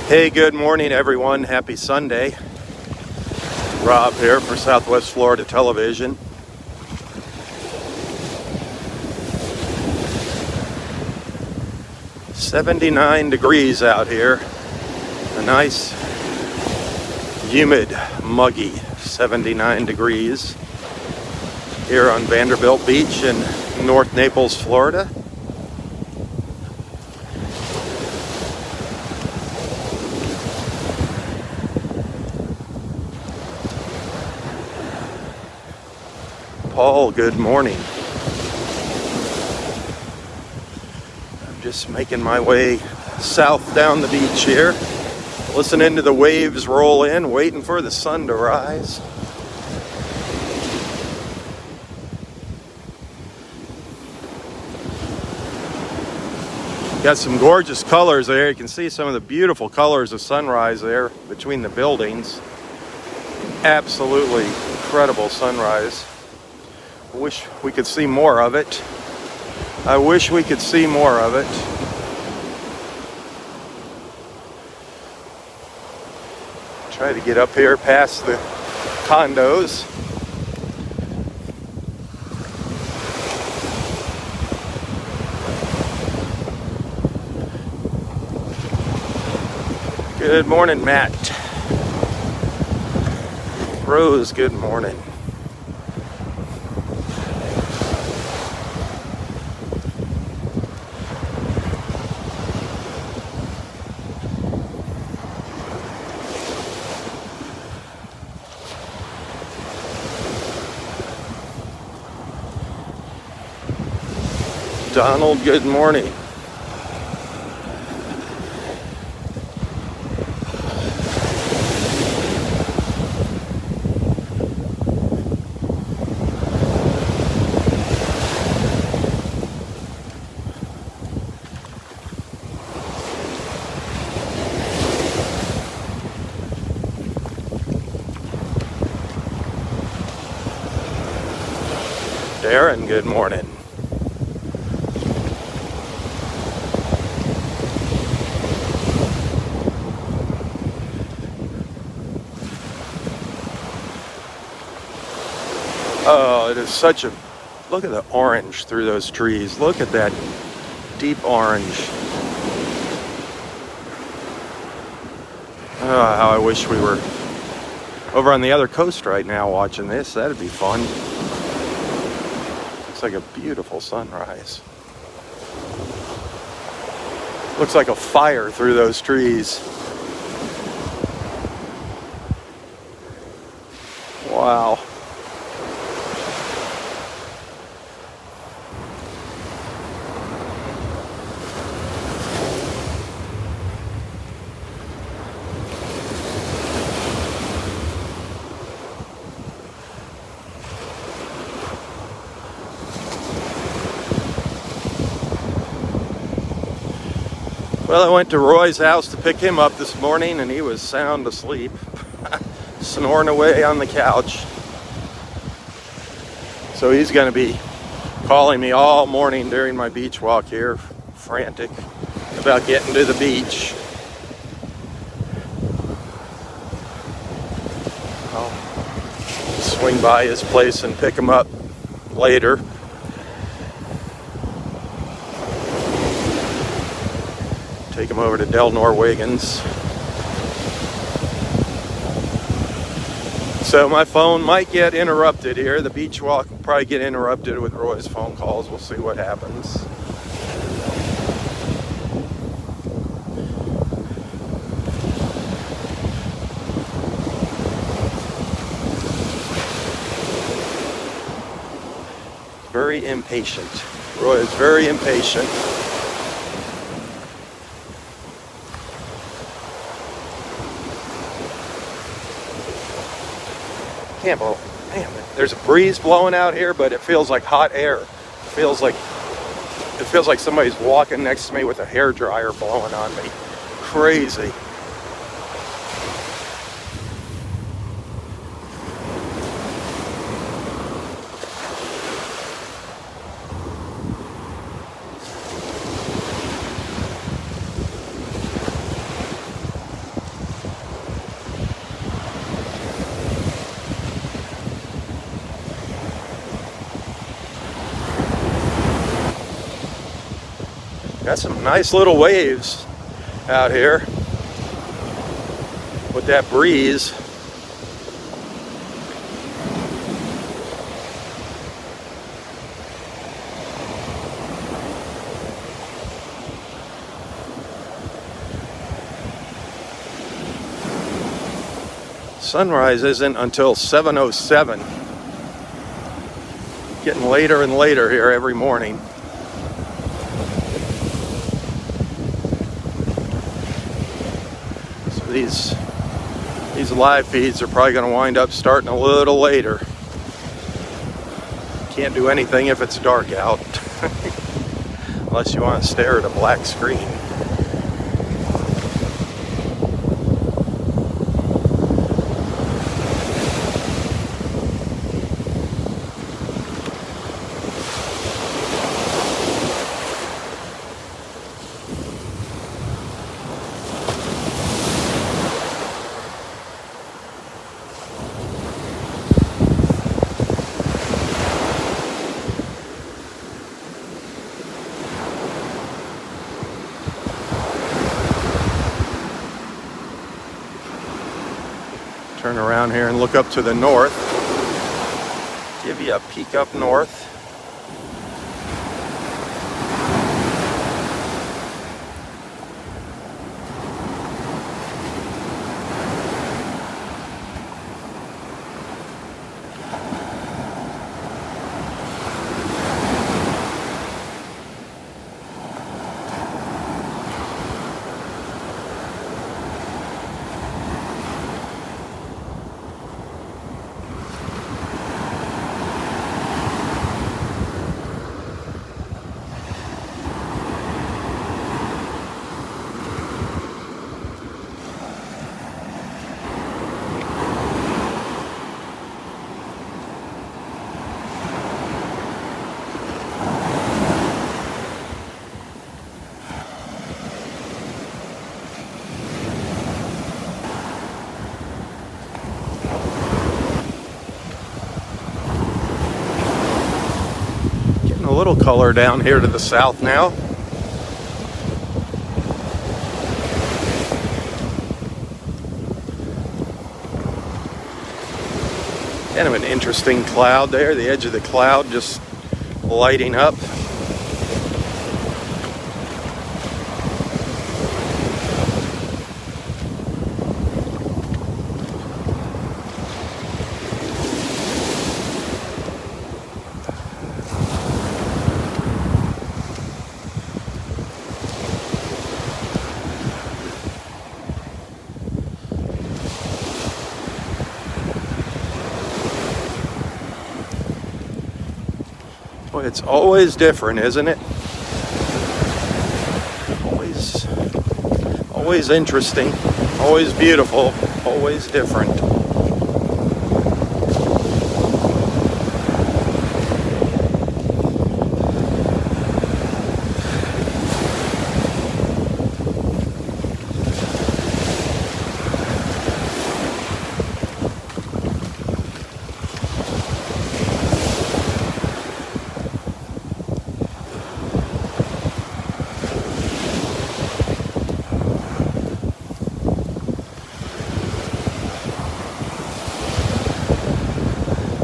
Hey, good morning, everyone. Happy Sunday. Rob here for Southwest Florida Television. $79 out here. A nice, humid, muggy 79 degrees here on Vanderbilt Beach in North Naples, Florida. Paul, good morning. I'm just making my way south down the beach here, listening to the waves roll in, waiting for the sun to rise. Got some gorgeous colors there. You can see some of the beautiful colors of sunrise there between the buildings. Absolutely incredible sunrise. I wish we could see more of it. I wish we could see more of it. Try to get up here past the condos. Good morning, Matt. Rose, good morning. Donald, good morning. Darren, good morning. Oh, it is such a, look at the orange through those trees. Look at that deep orange. Oh, how I wish we were over on the other coast right now watching this. That'd be fun. Looks like a beautiful sunrise. Looks like a fire through those trees. Wow. Well, I went to Roy's house to pick him up this morning, and he was sound asleep, snoring away on the couch. So he's going to be calling me all morning during my beach walk here, frantic about getting to the beach. I'll swing by his place and pick him up later. Take him over to Del Norwegians. So my phone might get interrupted here. The beach walk will probably get interrupted with Roy's phone calls. We'll see what happens. Very impatient. Roy is very impatient. Can't believe, man, there's a breeze blowing out here, but it feels like hot air. It feels like somebody's walking next to me with a hairdryer blowing on me. Crazy. Got some nice little waves out here with that breeze. Sunrise isn't until 7:07. Getting later and later here every morning. So these live feeds are probably going to wind up starting a little later. Can't do anything if it's dark out. Unless you want to stare at a black screen. Turn around here and look up to the north. Give you a peek up north. A little color down here to the south now. Kind of an interesting cloud there, the edge of the cloud just lighting up. It's always different, isn't it? Always interesting, always beautiful, always different.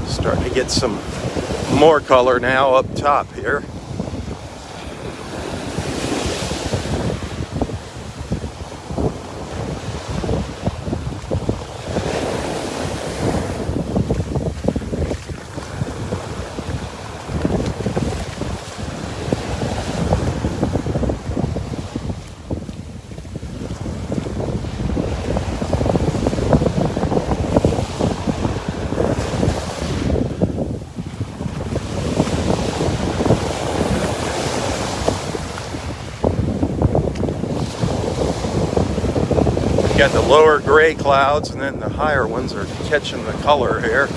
Starting to get some more color now up top here. Got the lower gray clouds, and then the higher ones are catching the color here.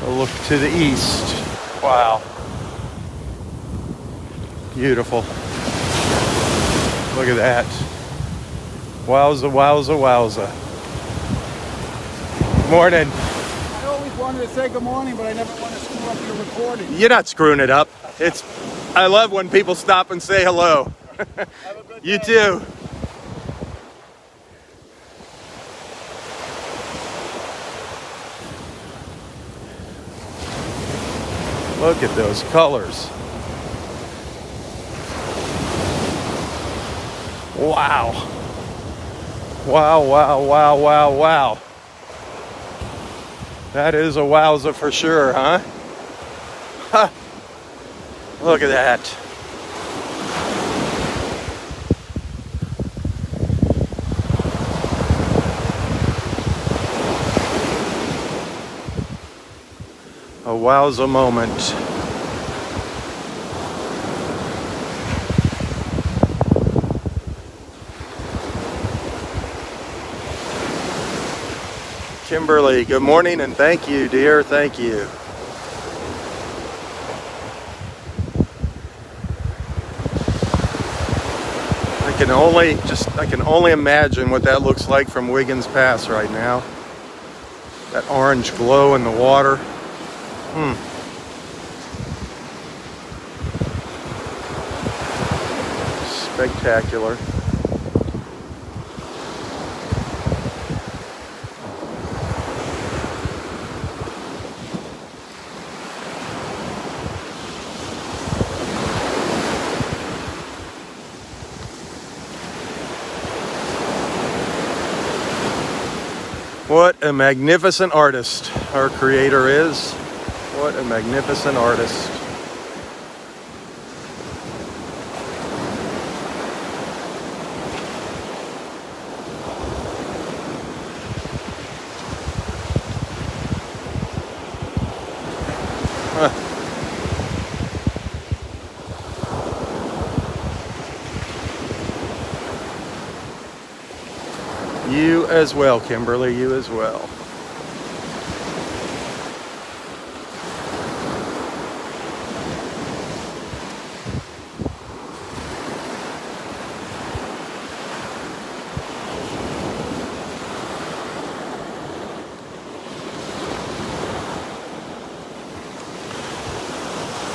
A look to the east. Wow. Beautiful. Look at that. Wowza, wowza, wowza. Morning. I always wanted to say good morning, but I never want to screw up your recording. You're not screwing it up. I love when people stop and say hello. Have a good You day. too. Look at those colors. Wow. Wow, wow, wow, wow, wow. That is a wowza for sure, huh? Huh. Look at that. A wowza moment. Kimberly, good morning and thank you, dear. Thank you. I can only imagine what that looks like from Wiggins Pass right now. That orange glow in the water. Spectacular. What a magnificent artist our creator is. What a magnificent artist. You as well, Kimberly, you as well.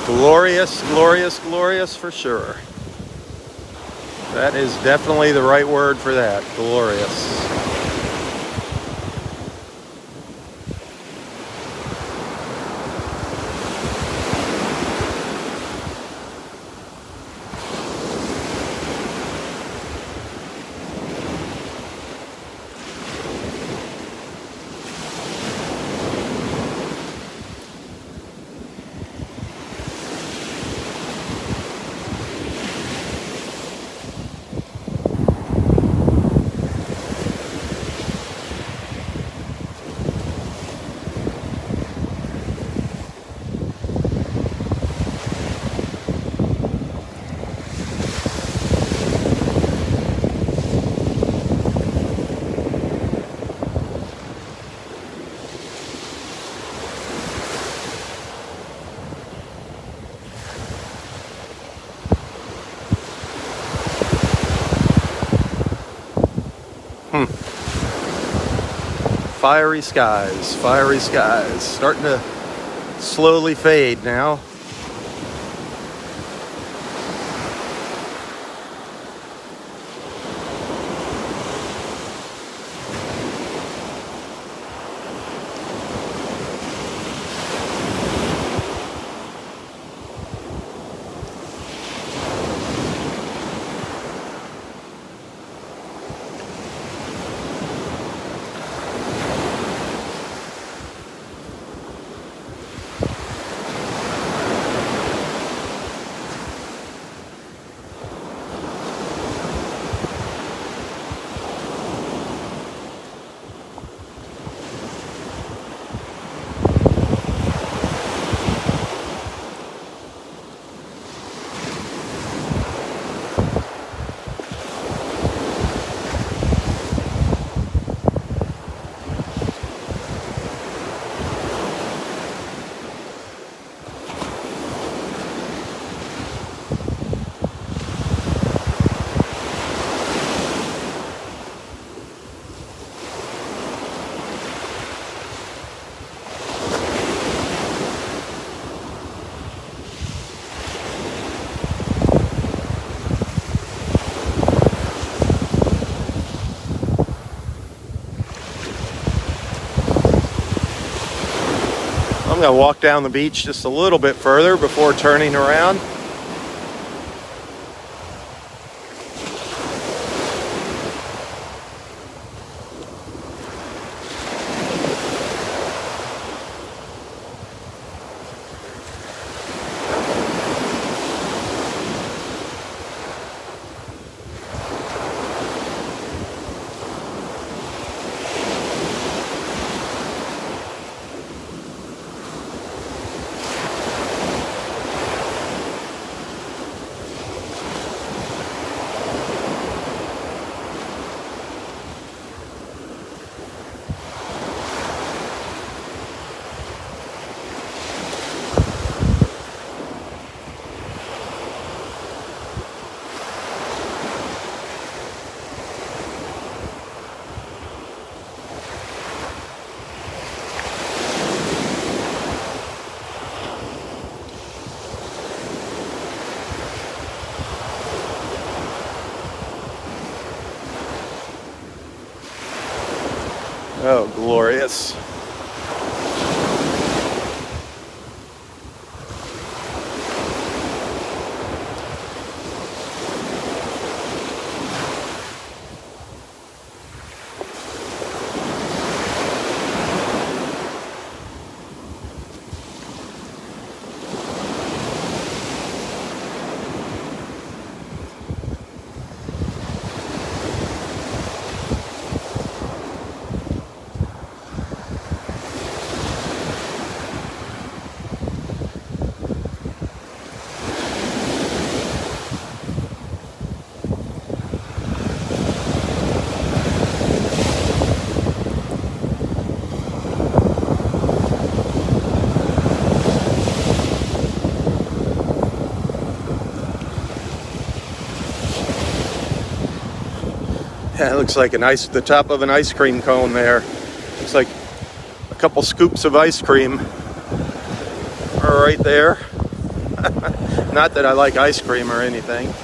Glorious, glorious, glorious for sure. That is definitely the right word for that. Glorious. Fiery skies, starting to slowly fade now. I'm going to walk down the beach just a little bit further before turning around. Oh, glorious. Yeah, it looks like the top of an ice cream cone there. Looks like a couple scoops of ice cream are right there. Not that I like ice cream or anything.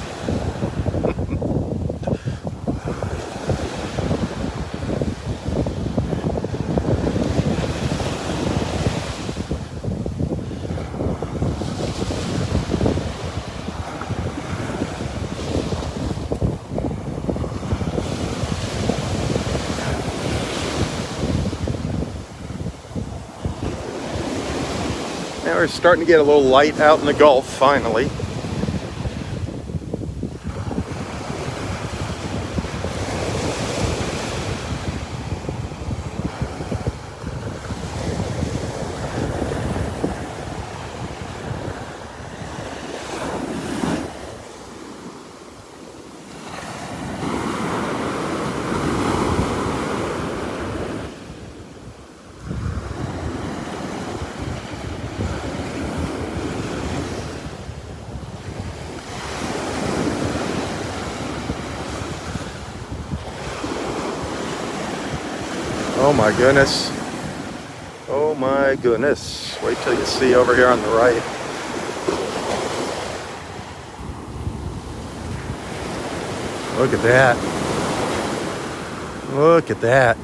Now we're starting to get a little light out in the Gulf, finally. Oh my goodness. Oh my goodness. Wait till you see over here on the right. Look at that. Look at that.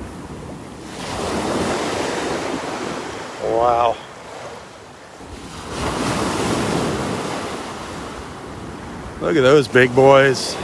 Wow. Look at those big boys.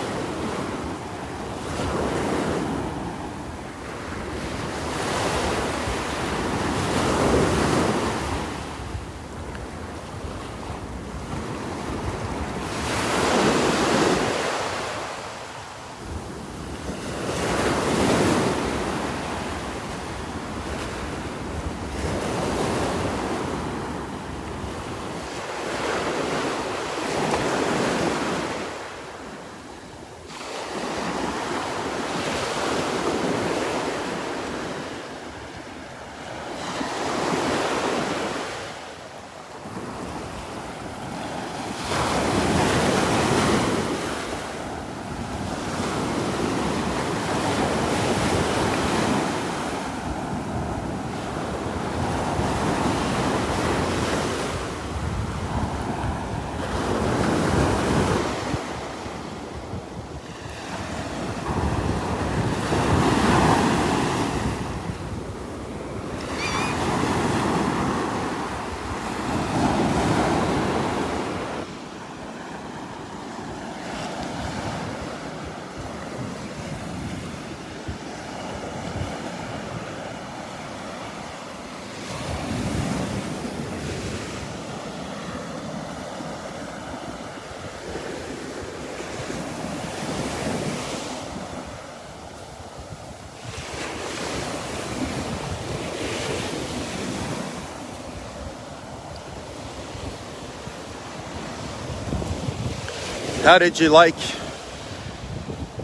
How did you like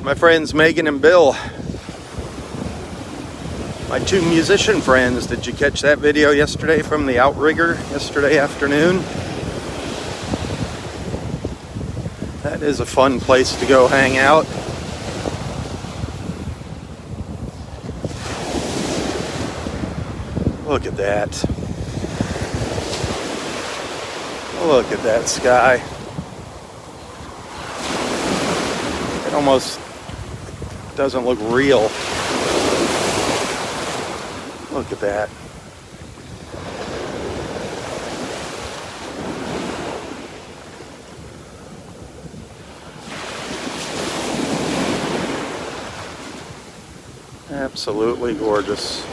my friends Megan and Bill? My two musician friends. Did you catch that video yesterday from the outrigger yesterday afternoon? That is a fun place to go hang out. Look at that. Look at that sky. It almost doesn't look real. Look at that. Absolutely gorgeous.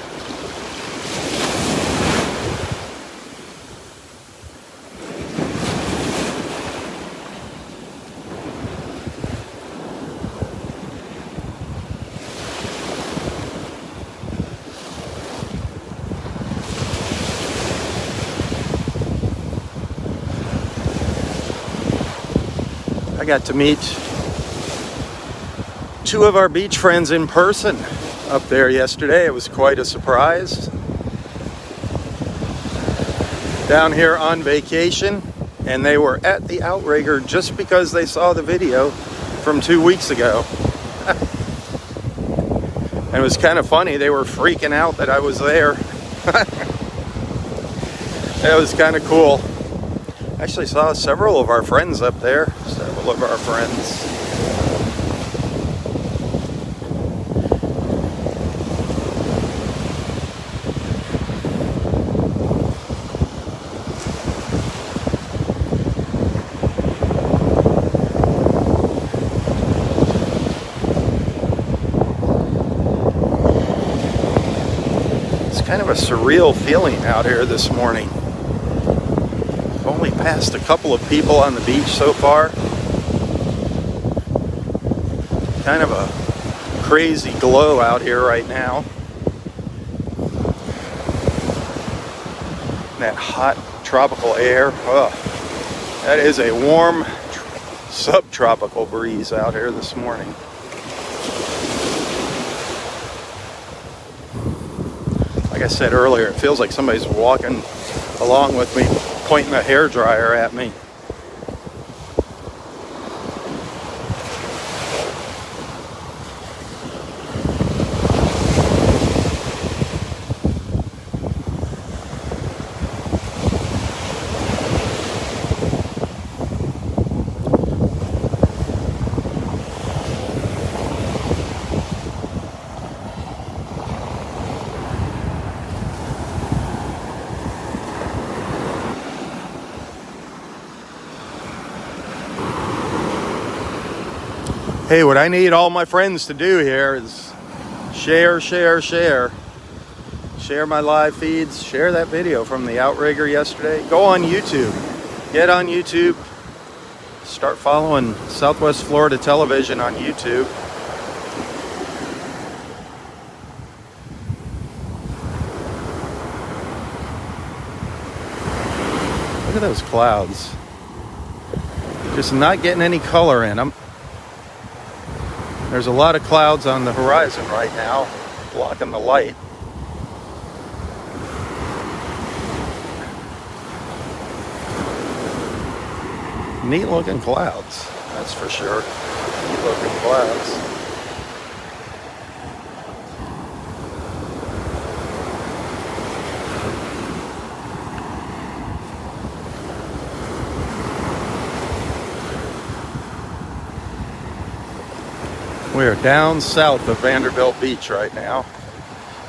I got to meet two of our beach friends in person up there yesterday. It was quite a surprise. Down here on vacation, and they were at the outrigger just because they saw the video from 2 weeks ago. And it was kind of funny. They were freaking out that I was there. That was kind of cool. Actually saw several of our friends up there. Several of our friends. It's kind of a surreal feeling out here this morning. Only passed a couple of people on the beach so far. Kind of a crazy glow out here right now. That hot tropical air. Oh, that is a warm subtropical breeze out here this morning. Like I said earlier, it feels like somebody's walking along with me, pointing a hairdryer at me. Hey, what I need all my friends to do here is share. Share my live feeds. Share that video from the outrigger yesterday. Go on YouTube. Get on YouTube. Start following Southwest Florida Television on YouTube. Look at those clouds. Just not getting any color in them. There's a lot of clouds on the horizon right now, blocking the light. Neat looking clouds, that's for sure. Neat looking clouds. We're down south of Vanderbilt Beach right now.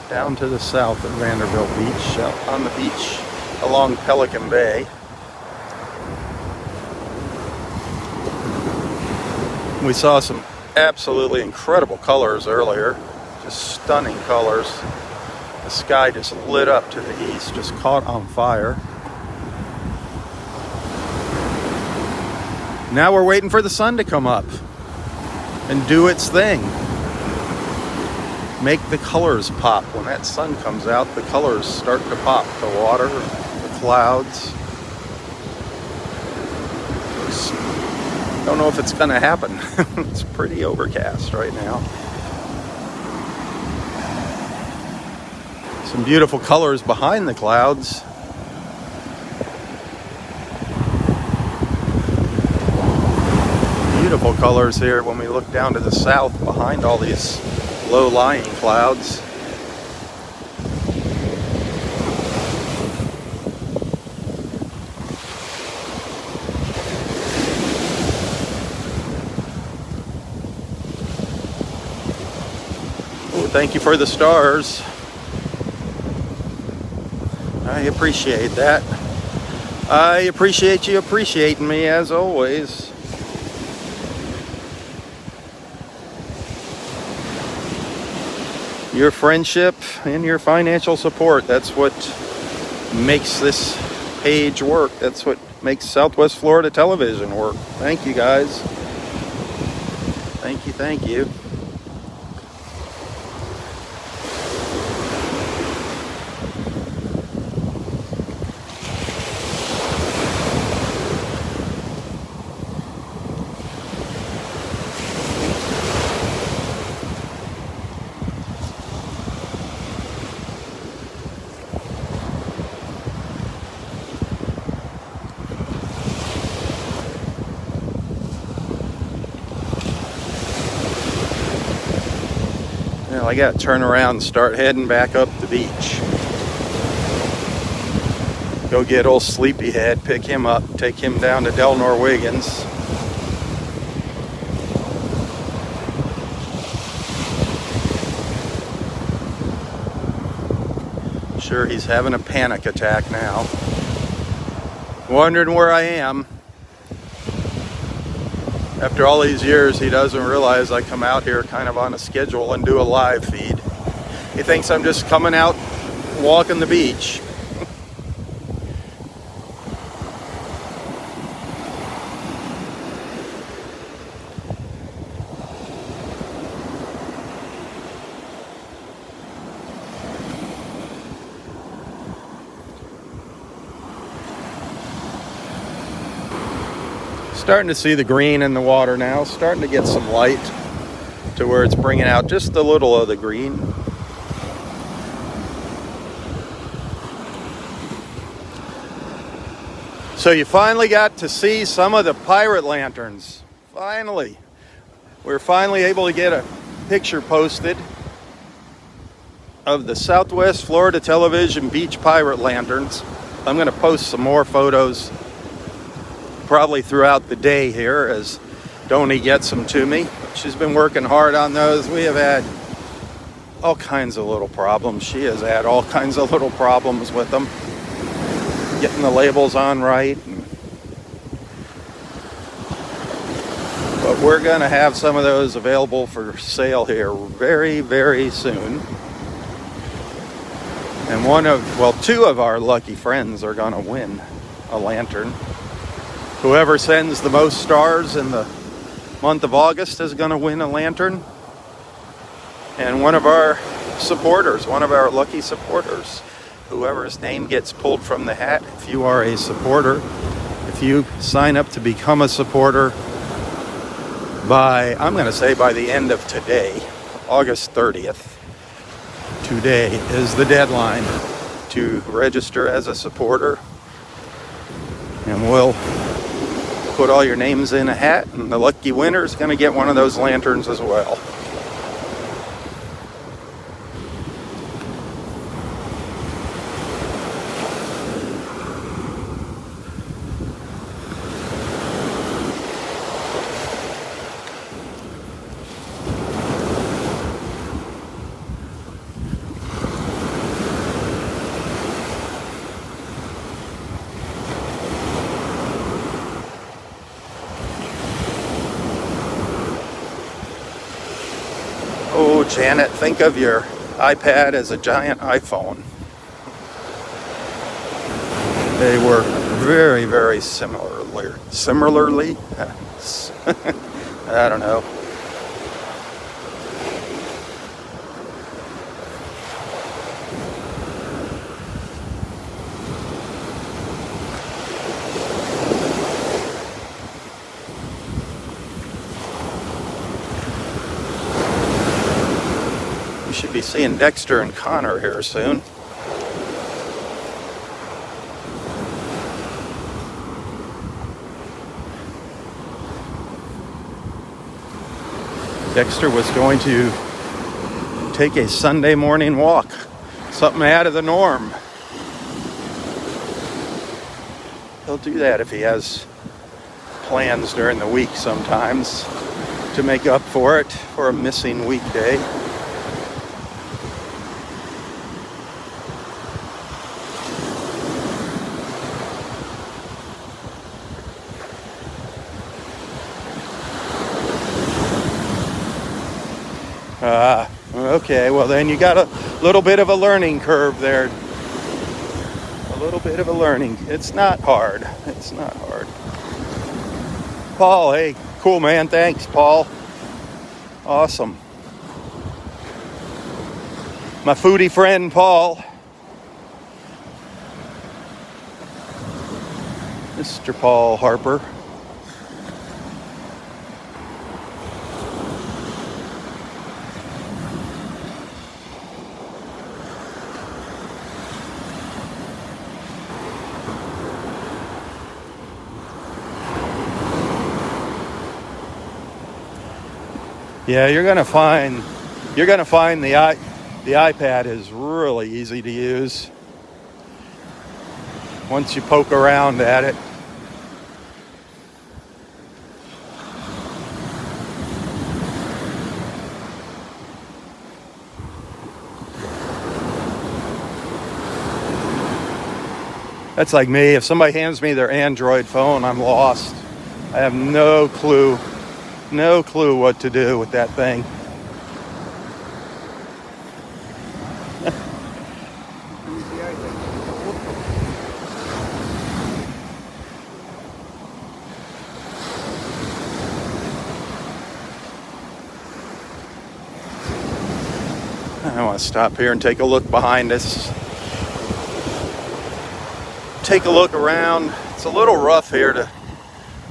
Down to the south of Vanderbilt Beach, out on the beach along Pelican Bay. We saw some absolutely incredible colors earlier. Just stunning colors. The sky just lit up to the east, just caught on fire. Now we're waiting for the sun to come up and do its thing. Make the colors pop. When that sun comes out, the colors start to pop. The water, the clouds. Looks Don't know if it's going to happen. It's pretty overcast right now. Some beautiful colors behind the clouds. Beautiful colors here when we look down to the south behind all these low-lying clouds. Oh, thank you for the stars. I appreciate that. I appreciate you appreciating me as always. Your friendship and your financial support, that's what makes this page work. That's what makes Southwest Florida Television work. Thank you guys. Thank you, thank you. Well, I gotta turn around and start heading back up the beach. Go get old Sleepyhead, pick him up, take him down to Delnor Wiggins. Sure, he's having a panic attack now. Wondering where I am. After all these years, he doesn't realize I come out here kind of on a schedule and do a live feed. He thinks I'm just coming out walking the beach. Starting to see the green in the water now, starting to get some light to where it's bringing out just a little of the green. So you finally got to see some of the pirate lanterns. Finally. We're finally able to get a picture posted of the Southwest Florida Television Beach Pirate Lanterns. I'm going to post some more photos probably throughout the day here as Donnie gets them to me. She's been working hard on those. We have had all kinds of little problems. She has had all kinds of little problems with them. Getting the labels on right. But we're going to have some of those available for sale here very, very soon. And two of our lucky friends are going to win a lantern. Whoever sends the most stars in the month of August is going to win a lantern. And one of our supporters, one of our lucky supporters, whoever's name gets pulled from the hat, if you are a supporter, if you sign up to become a supporter I'm going to say by the end of today, August 30th, today is the deadline to register as a supporter. And we'll put all your names in a hat, and the lucky winner is going to get one of those lanterns as well. Oh, Janet, think of your iPad as a giant iPhone. They were very, very similarly. I don't know. seeing Dexter and Connor here soon. Dexter was going to take a Sunday morning walk, something out of the norm. He'll do that if he has plans during the week sometimes to make up for it for a missing weekday. Okay, well then you got a little bit of a learning curve there. A little bit of a learning. It's not hard. It's not hard. Paul, hey, cool man. Thanks, Paul. Awesome. My foodie friend, Paul. Mr. Paul Harper. Yeah, you're gonna find the iPad is really easy to use once you poke around at it. That's like me. If somebody hands me their Android phone, I'm lost. I have no clue what to do with that thing. I want to stop here and take a look behind us. Take a look around. It's a little rough here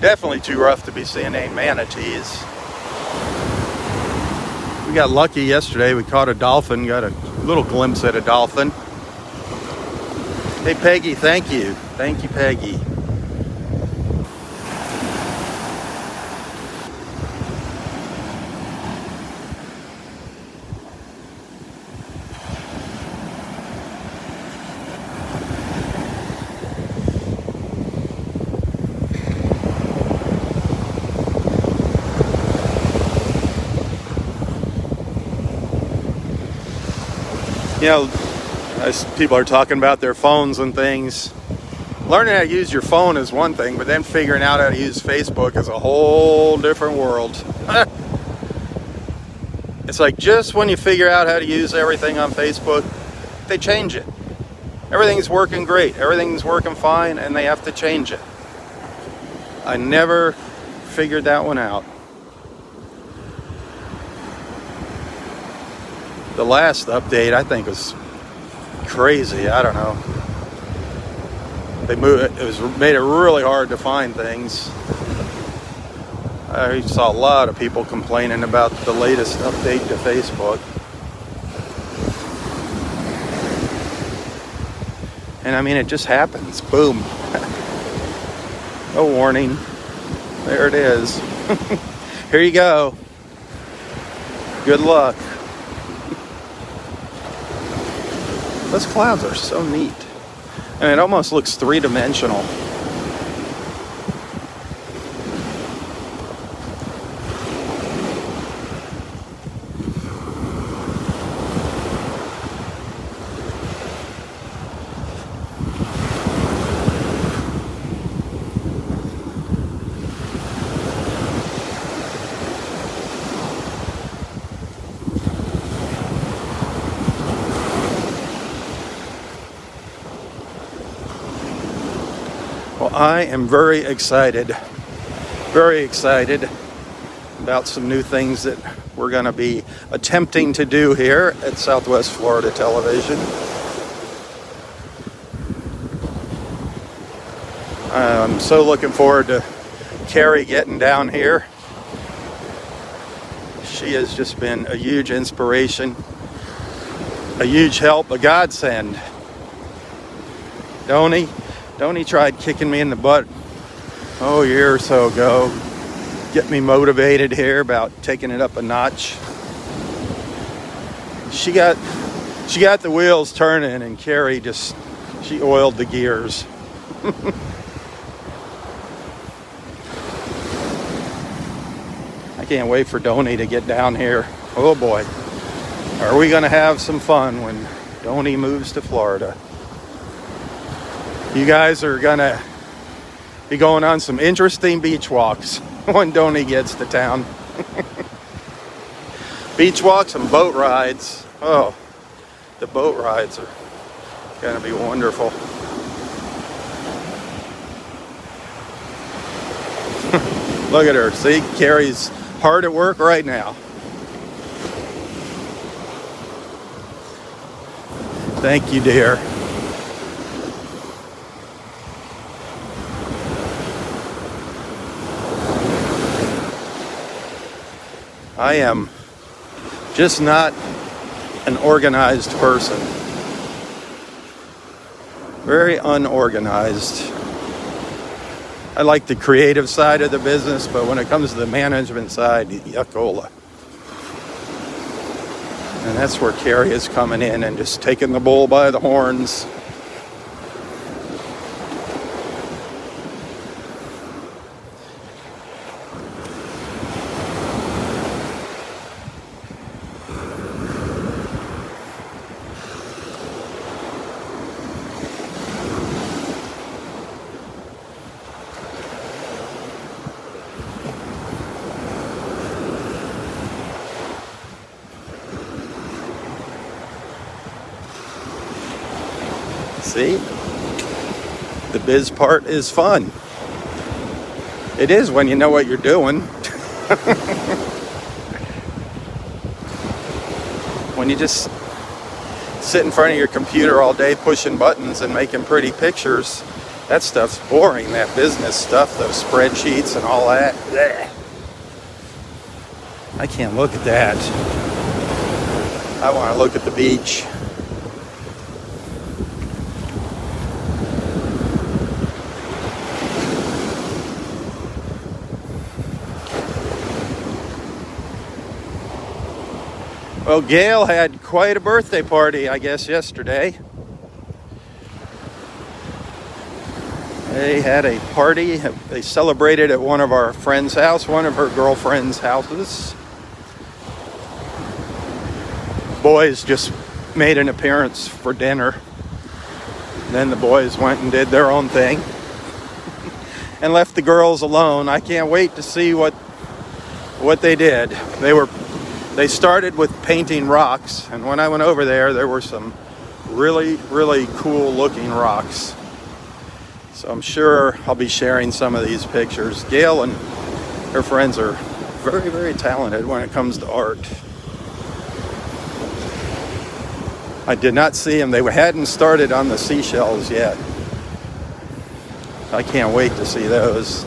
definitely too rough to be seeing any manatees. We got lucky yesterday. We caught a dolphin, got a little glimpse at a dolphin. Hey Peggy, thank you. Thank you, Peggy. You know, as people are talking about their phones and things, learning how to use your phone is one thing, but then figuring out how to use Facebook is a whole different world. It's like just when you figure out how to use everything on Facebook, they change it. Everything's working great, everything's working fine, and they have to change it. I never figured that one out. The last update, I think, was crazy. I don't know. They made it really hard to find things. I saw a lot of people complaining about the latest update to Facebook. And I mean, it just happens. Boom. No warning. There it is. Here you go. Good luck. Those clouds are so neat. And it almost looks three-dimensional. Well, I am very excited about some new things that we're going to be attempting to do here at Southwest Florida Television. I'm so looking forward to Carrie getting down here. She has just been a huge inspiration a huge help, a godsend. Donnie tried kicking me in the butt, a year or so ago. Get me motivated here about taking it up a notch. She got the wheels turning, and Carrie she oiled the gears. I can't wait for Donnie to get down here. Oh boy, are we gonna have some fun when Donnie moves to Florida. You guys are gonna be going on some interesting beach walks when Donnie gets to town. Beach walks and boat rides. Oh, the boat rides are gonna be wonderful. Look at her. See, Carrie's hard at work right now. Thank you, dear. I am just not an organized person. Very unorganized. I like the creative side of the business, but when it comes to the management side, yuckola. And that's where Carrie is coming in and just taking the bull by the horns. See? The biz part is fun. It is when you know what you're doing. When you just sit in front of your computer all day pushing buttons and making pretty pictures, that stuff's boring, that business stuff, those spreadsheets and all that. Blech. I can't look at that. I want to look at the beach. Well, Gail had quite a birthday party, I guess, yesterday. They had a party. They celebrated at one of our friends' house, one of her girlfriend's houses. Boys just made an appearance for dinner. Then the boys went and did their own thing and left the girls alone. I can't wait to see what they did. They started with painting rocks, and when I went over there were some really, really cool looking rocks. So I'm sure I'll be sharing some of these pictures. Gail and her friends are very, very talented when it comes to art. I did not see them. They hadn't started on the seashells yet. I can't wait to see those.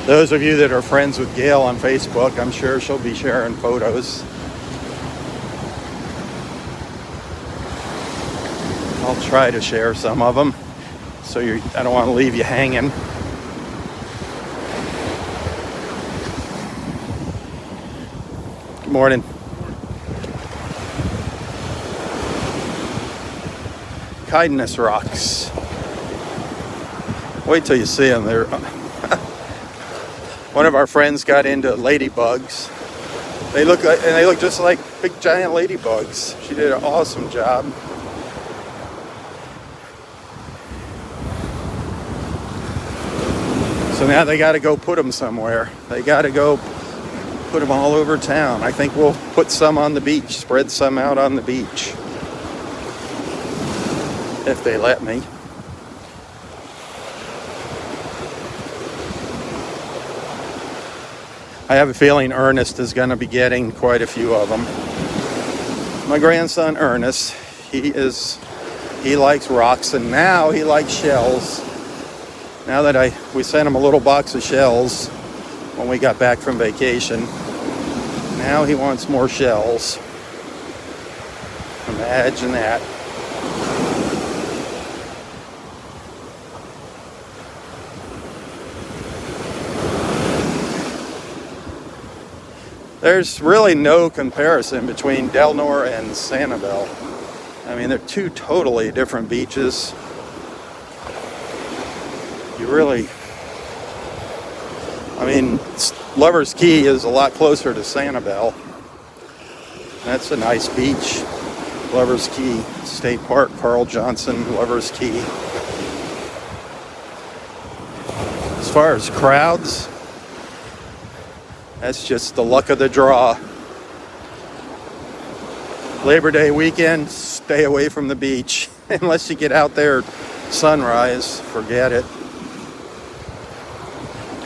Those of you that are friends with Gail on Facebook, I'm sure she'll be sharing photos. I'll try to share some of them, so I don't want to leave you hanging. Good morning. Kindness rocks. Wait till you see them. One of our friends got into ladybugs. They look just like big giant ladybugs. She did an awesome job. So now they got to go put them somewhere. They got to go put them all over town. I think we'll put some on the beach, spread some out on the beach, if they let me. I have a feeling Ernest is going to be getting quite a few of them. My grandson Ernest, he likes rocks, and now he likes shells. Now that we sent him a little box of shells when we got back from vacation, now he wants more shells. Imagine that. There's really no comparison between Del Nor and Sanibel. I mean, they're two totally different beaches. You really, I mean, Lover's Key is a lot closer to Sanibel. That's a nice beach. Lover's Key State Park, Carl Johnson, Lover's Key. As far as crowds, that's just the luck of the draw. Labor Day weekend, stay away from the beach. Unless you get out there sunrise, forget it.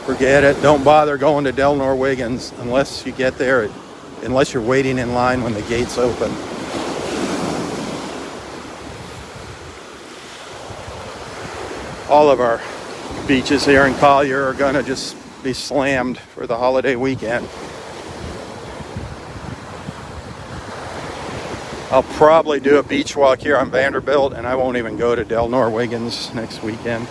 Forget it. Don't bother going to Del Nor Wiggins unless you get there, unless you're waiting in line when the gates open. All of our beaches here in Collier are gonna just be slammed for the holiday weekend. I'll probably do a beach walk here on Vanderbilt, and I won't even go to Del Nor Wiggins next weekend.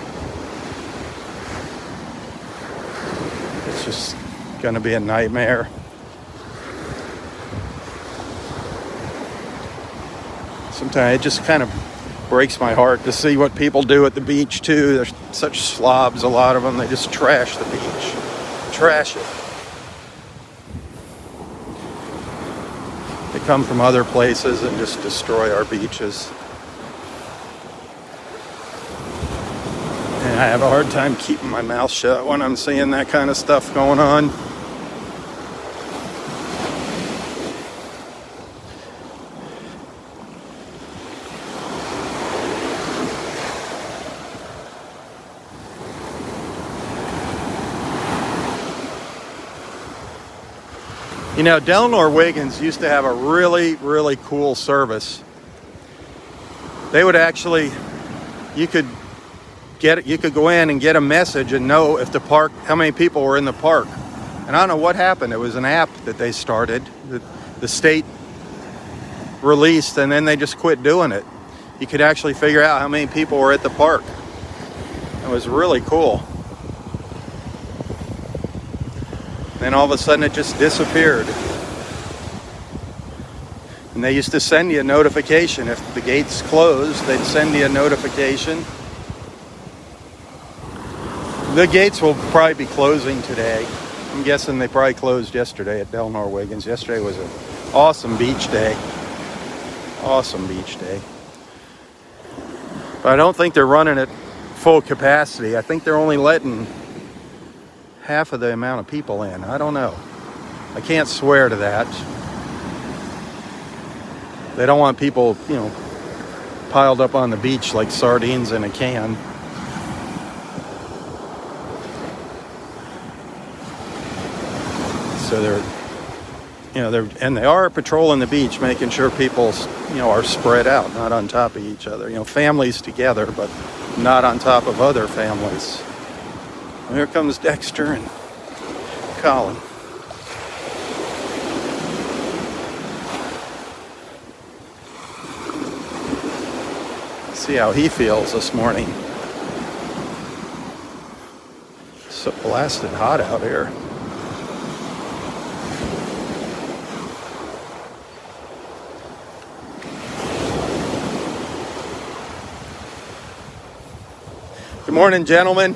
It's just gonna be a nightmare. Sometimes it just kind of breaks my heart to see what people do at the beach too. They're such slobs, a lot of them. They just trash the beach. Trash it. They come from other places and just destroy our beaches. And I have a hard time keeping my mouth shut when I'm seeing that kind of stuff going on. You know, Del Nor Wiggins used to have a really, really cool service. They would actually, you could go in and get a message and know if the park, how many people were in the park. And I don't know what happened. It was an app that they started, that the state released, and then they just quit doing it. You could actually figure out how many people were at the park. It was really cool. Then all of a sudden it just disappeared. And they used to send you a notification. If the gates closed, they'd send you a notification. The gates will probably be closing today. I'm guessing they probably closed yesterday at Del Nor Wiggins. Yesterday was an awesome beach day. Awesome beach day. But I don't think they're running at full capacity. I think they're only letting half of the amount of people in. I don't know. I can't swear to that. They don't want people, you know, piled up on the beach like sardines in a can. So they are patrolling the beach, making sure people, you know, are spread out, not on top of each other. You know, families together, but not on top of other families. Well, here comes Dexter and Colin. See how he feels this morning. It's so blasted hot out here. Good morning, gentlemen.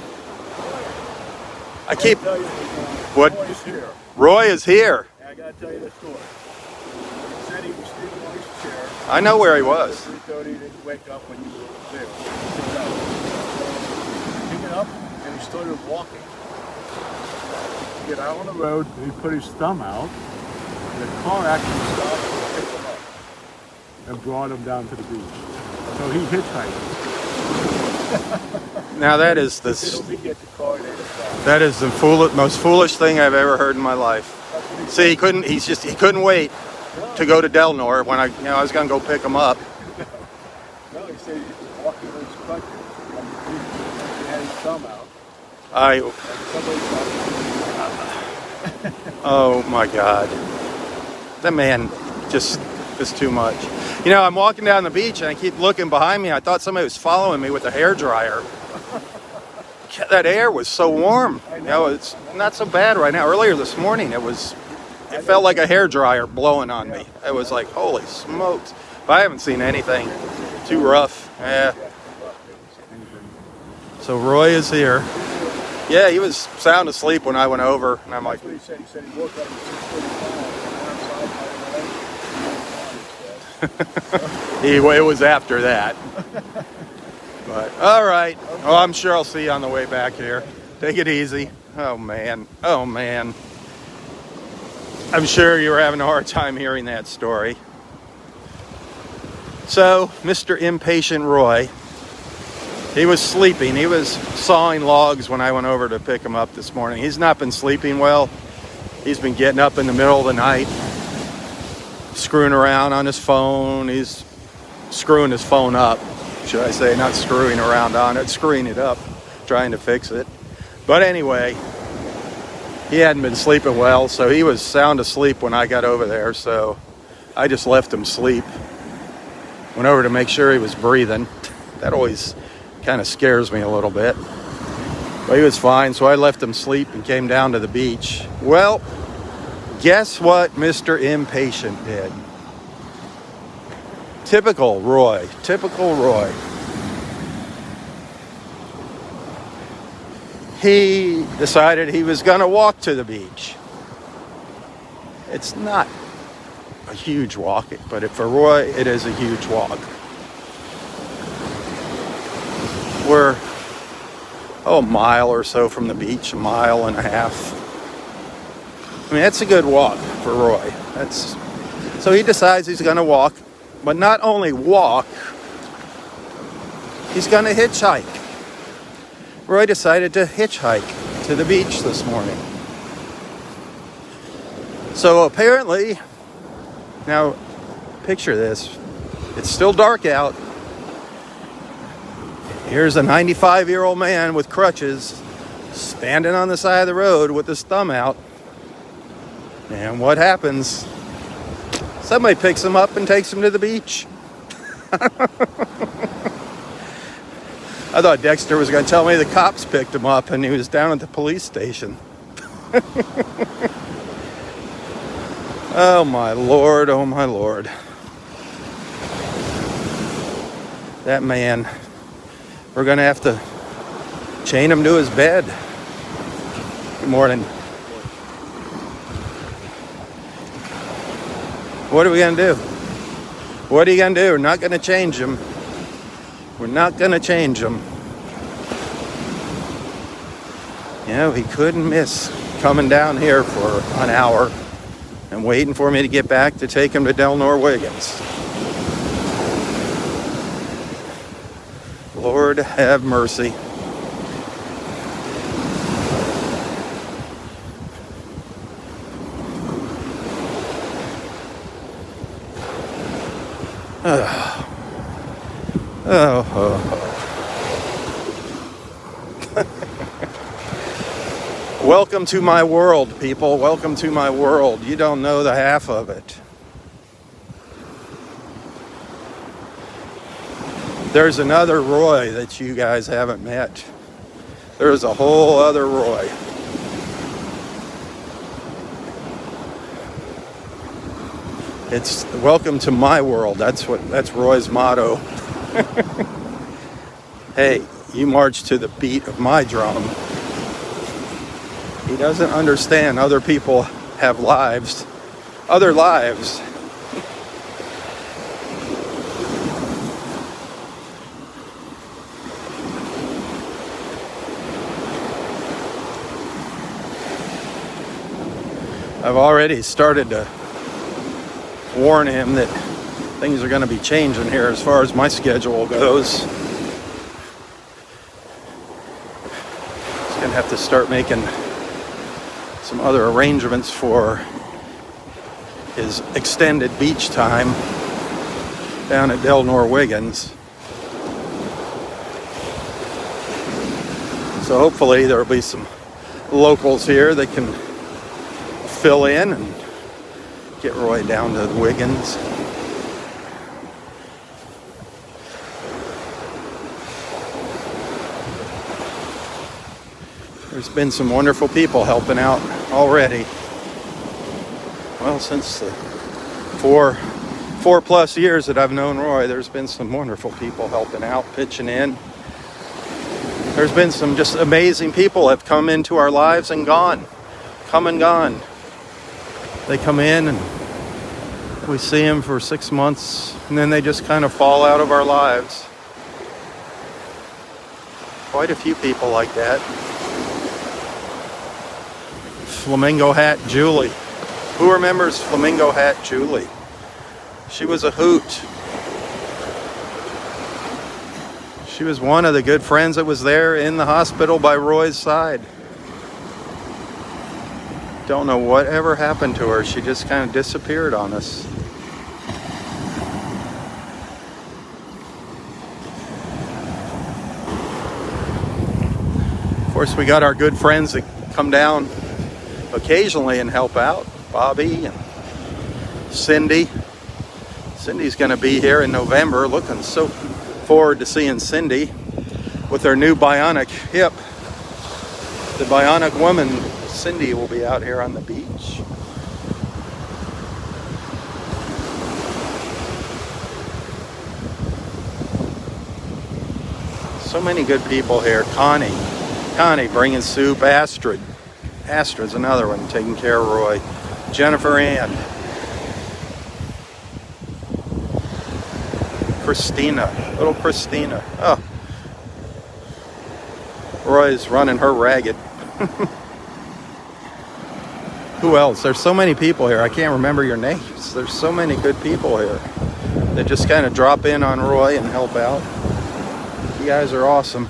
I keep. What? Roy is here. Roy is here. I gotta tell you the story. He said he was sleeping on his chair. I know where he was. 3:30, didn't wake up when you were there. He picked it up and he started walking. He got out on the road and he put his thumb out. And the car actually stopped and picked him up and brought him down to the beach. So he hitchhiked. Now that is the most foolish thing I've ever heard in my life. See, he couldn't wait to go to Del Nor when I was gonna go pick him up. No, he said he was walking with his crutches on the beach. He had his thumb out. Oh my God, that man just It's too much. You know, I'm walking down the beach and I keep looking behind me. I thought somebody was following me with a hairdryer. That air was so warm. You know, it's not so bad right now. Earlier this morning, it felt like a hairdryer blowing on me. It was like, holy smokes. But I haven't seen anything too rough. Yeah. So Roy is here. Yeah, he was sound asleep when I went over, and I'm like, He said he woke up at 6:45. it was after that. But all right. Well, I'm sure I'll see you on the way back here. Take it easy. Oh man. Oh man. I'm sure you were having a hard time hearing that story. So, Mr. Impatient Roy, he was sleeping. He was sawing logs when I went over to pick him up this morning. He's not been sleeping well. He's been getting up in the middle of the night, screwing around on his phone. He's screwing his phone up, should I say, not screwing around on it, screwing it up, trying to fix it. But anyway, he hadn't been sleeping well, so he was sound asleep when I got over there, so I just left him sleep. Went over to make sure he was breathing. That always kind of scares me a little bit. But he was fine, so I left him sleep and came down to the beach. Well, guess what Mr. Impatient did? Typical Roy. Typical Roy. He decided he was going to walk to the beach. It's not a huge walk, but for Roy, it is a huge walk. We're a mile or so from the beach, a mile and a half. I mean, that's a good walk for Roy. So he decides he's going to walk, but not only walk, he's going to hitchhike. Roy decided to hitchhike to the beach this morning. So apparently, now picture this, it's still dark out. Here's a 95-year-old man with crutches standing on the side of the road with his thumb out. And what happens? Somebody picks him up and takes him to the beach. I thought Dexter was going to tell me the cops picked him up and he was down at the police station. Oh my Lord, oh my Lord. That man, we're going to have to chain him to his bed. Good morning. What are we going to do? What are you going to do? We're not going to change him. We're not going to change him. You know, he couldn't miss coming down here for an hour and waiting for me to get back to take him to Delnor Wiggins. Lord have mercy. Welcome to my world, people. Welcome to my world. You don't know the half of it. There's another Roy that you guys haven't met. There's a whole other Roy. It's welcome to my world. That's Roy's motto. Hey, you march to the beat of my drum. He doesn't understand other people have lives, other lives. I've already started to warn him that things are going to be changing here as far as my schedule goes. He's going to have to start making some other arrangements for his extended beach time down at Delnor Wiggins. So hopefully there will be some locals here that can fill in and get Roy down to Wiggins. There's been some wonderful people helping out already. Well, since the four plus years that I've known Roy, there's been some wonderful people helping out, pitching in. There's been some just amazing people have come into our lives and gone, come and gone. They come in and we see them for 6 months and then they just kind of fall out of our lives. Quite a few people like that. Flamingo Hat Julie. Who remembers Flamingo Hat Julie? She was a hoot. She was one of the good friends that was there in the hospital by Roy's side. Don't know what ever happened to her. She just kind of disappeared on us. Of course, we got our good friends that come down occasionally and help out. Bobby and Cindy. Cindy's going to be here in November. Looking so forward to seeing Cindy with her new bionic hip. The bionic woman, Cindy, will be out here on the beach. So many good people here. Connie bringing soup. Astrid's another one taking care of Roy. Jennifer Ann. Little Christina. Oh. Roy's running her ragged. Who else? There's so many people here. I can't remember your names. There's so many good people here that just kind of drop in on Roy and help out. You guys are awesome.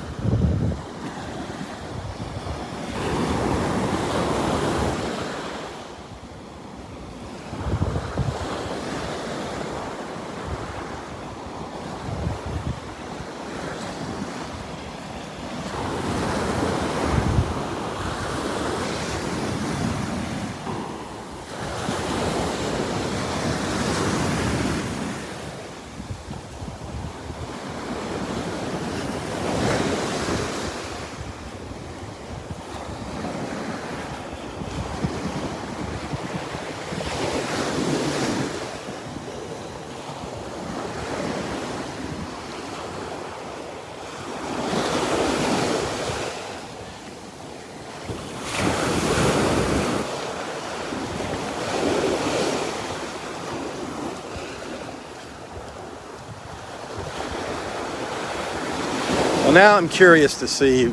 Well, now I'm curious to see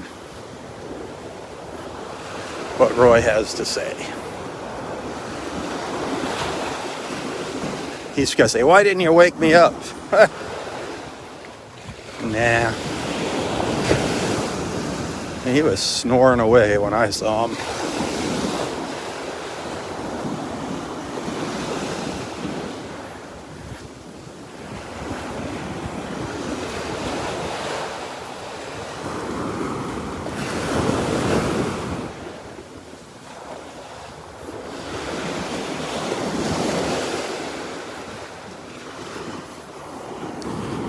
what Roy has to say. He's going to say, "Why didn't you wake me up?" Nah. He was snoring away when I saw him.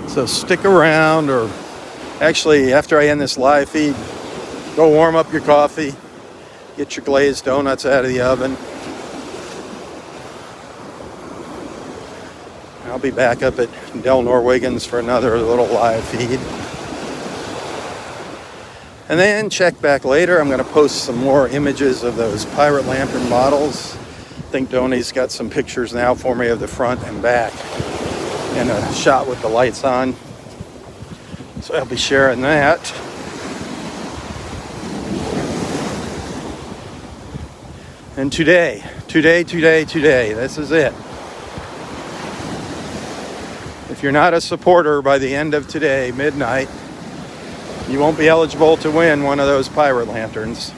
So stick around, or actually after I end this live feed, go warm up your coffee, get your glazed donuts out of the oven. I'll be back up at Del Norwigan's for another little live feed. And then check back later. I'm going to post some more images of those pirate lantern models. I think Donnie's got some pictures now for me of the front and back. And a shot with the lights on. So I'll be sharing that. And today, this is it. If you're not a supporter by the end of today, midnight, you won't be eligible to win one of those pirate lanterns.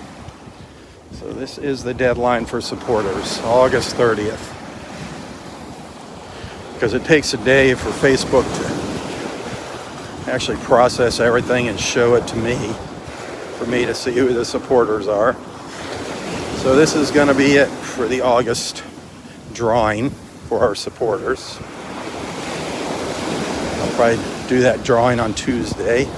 So this is the deadline for supporters, August 30th. Because it takes a day for Facebook to actually process everything and show it to me, for me to see who the supporters are. So this is going to be it for the August drawing for our supporters. I'll probably do that drawing on Tuesday.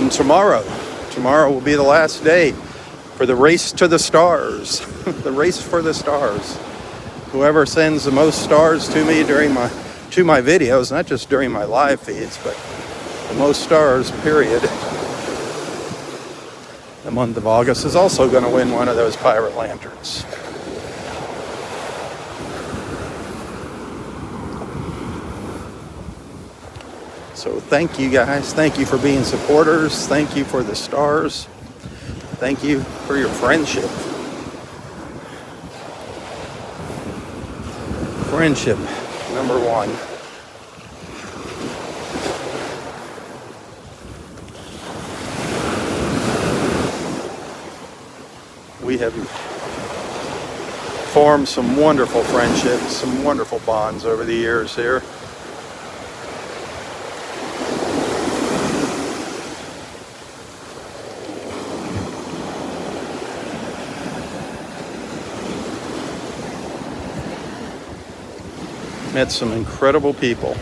And tomorrow will be the last day for the race to the stars. The race for the stars. Whoever sends the most stars to me during my videos, not just during my live feeds, but the most stars, period. The month of August is also going to win one of those pirate lanterns. So thank you guys. Thank you for being supporters. Thank you for the stars. Thank you for your friendship. Friendship, number one. We have formed some wonderful friendships, some wonderful bonds over the years here. Met some incredible people.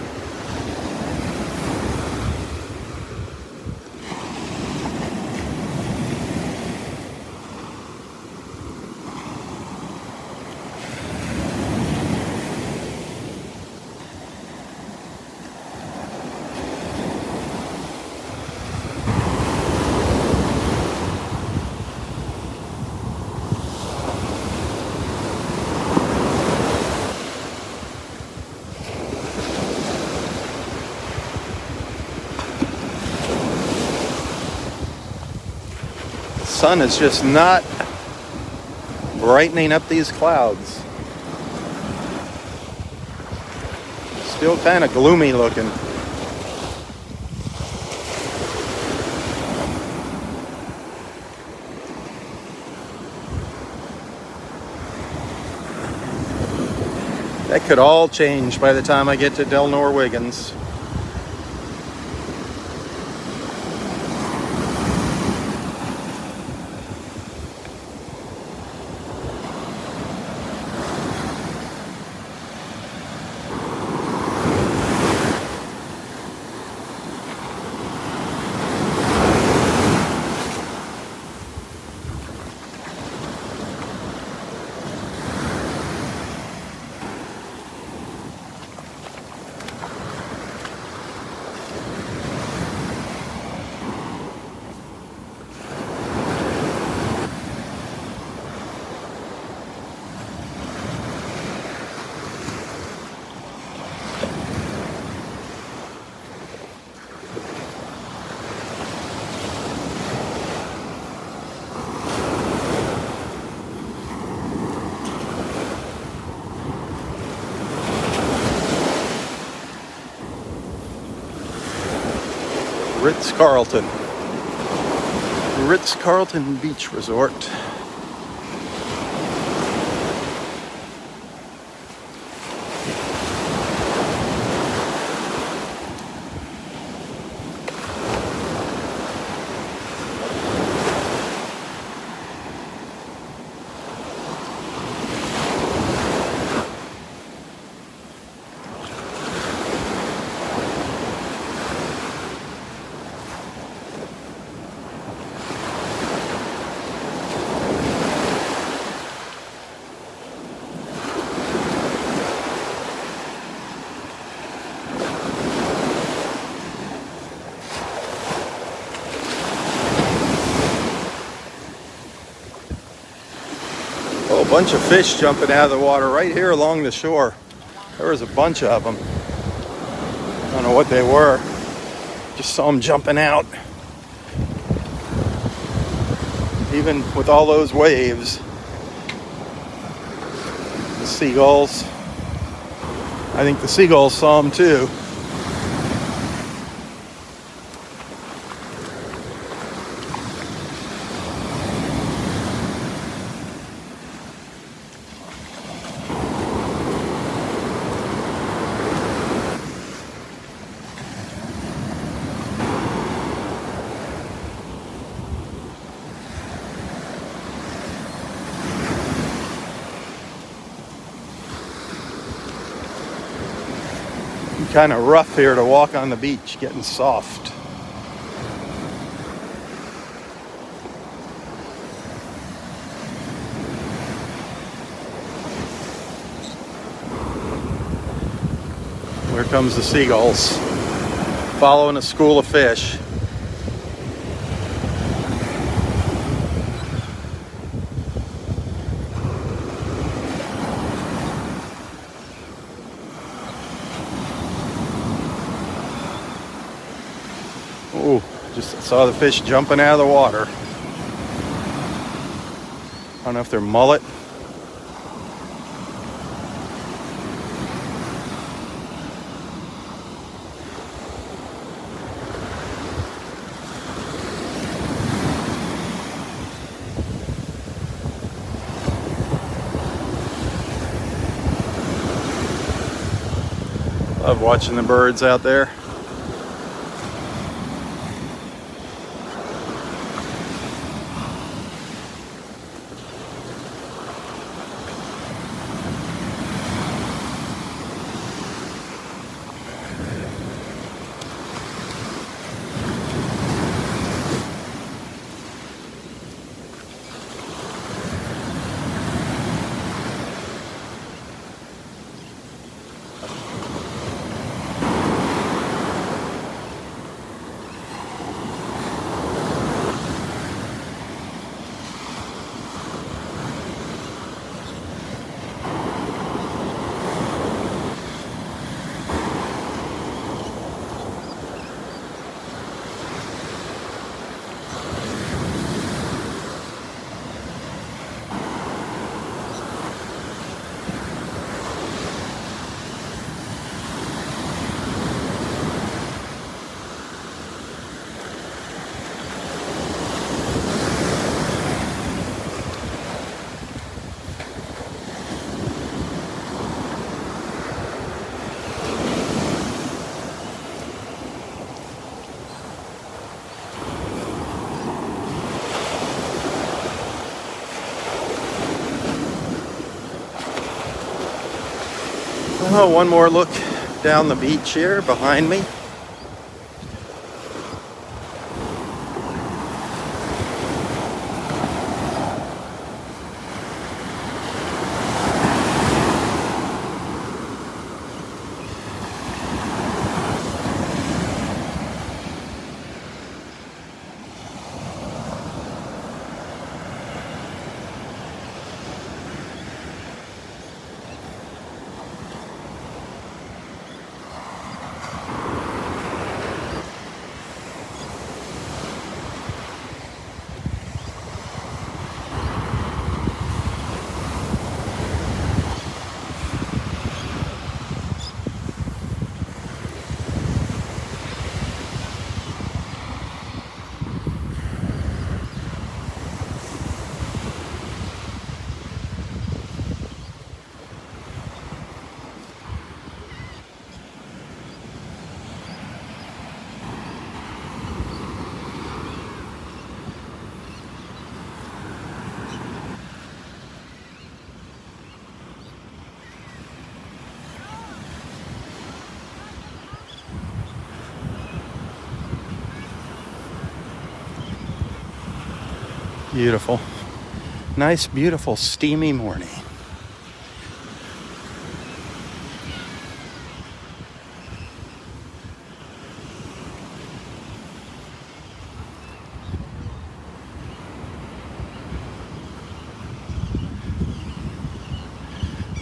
The sun is just not brightening up these clouds. Still kind of gloomy looking. That could all change by the time I get to Delnor Wiggins. Ritz-Carlton Beach Resort. A bunch of fish jumping out of the water right here along the shore. There was a bunch of them. I don't know what they were. Just saw them jumping out. Even with all those waves. The seagulls. I think the seagulls saw them too. Kind of rough here to walk on the beach, getting soft. Here comes the seagulls, following a school of fish. Oh, just saw the fish jumping out of the water. I don't know if they're mullet. Love watching the birds out there. Oh, one more look down the beach here behind me. Beautiful. Nice, beautiful, steamy morning.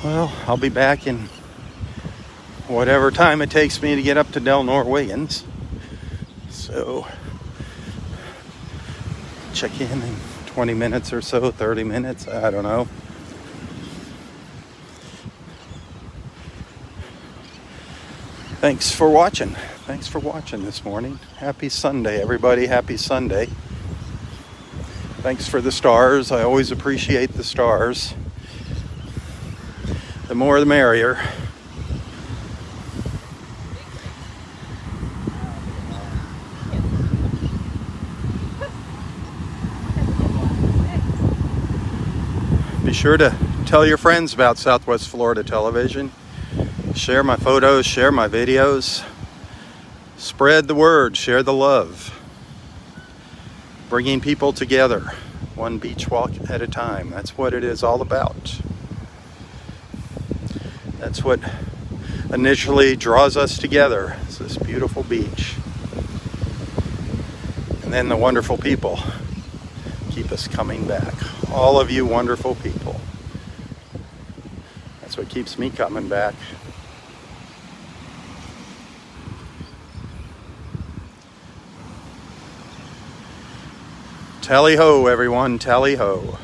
Well, I'll be back in whatever time it takes me to get up to Del Nor-Wiggins. So, check in 20 minutes or so, 30 minutes, I don't know. Thanks for watching. Thanks for watching this morning. Happy Sunday, everybody. Happy Sunday. Thanks for the stars. I always appreciate the stars. The more the merrier. Be sure to tell your friends about Southwest Florida Television. Share my photos, share my videos. Spread the word, share the love. Bringing people together, one beach walk at a time. That's what it is all about. That's what initially draws us together. It's this beautiful beach. And then the wonderful people keep us coming back. All of you wonderful people. That's what keeps me coming back. Tally ho, everyone, tally ho.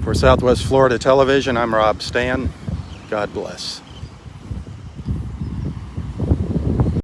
For Southwest Florida Television, I'm Robb Stan. God bless.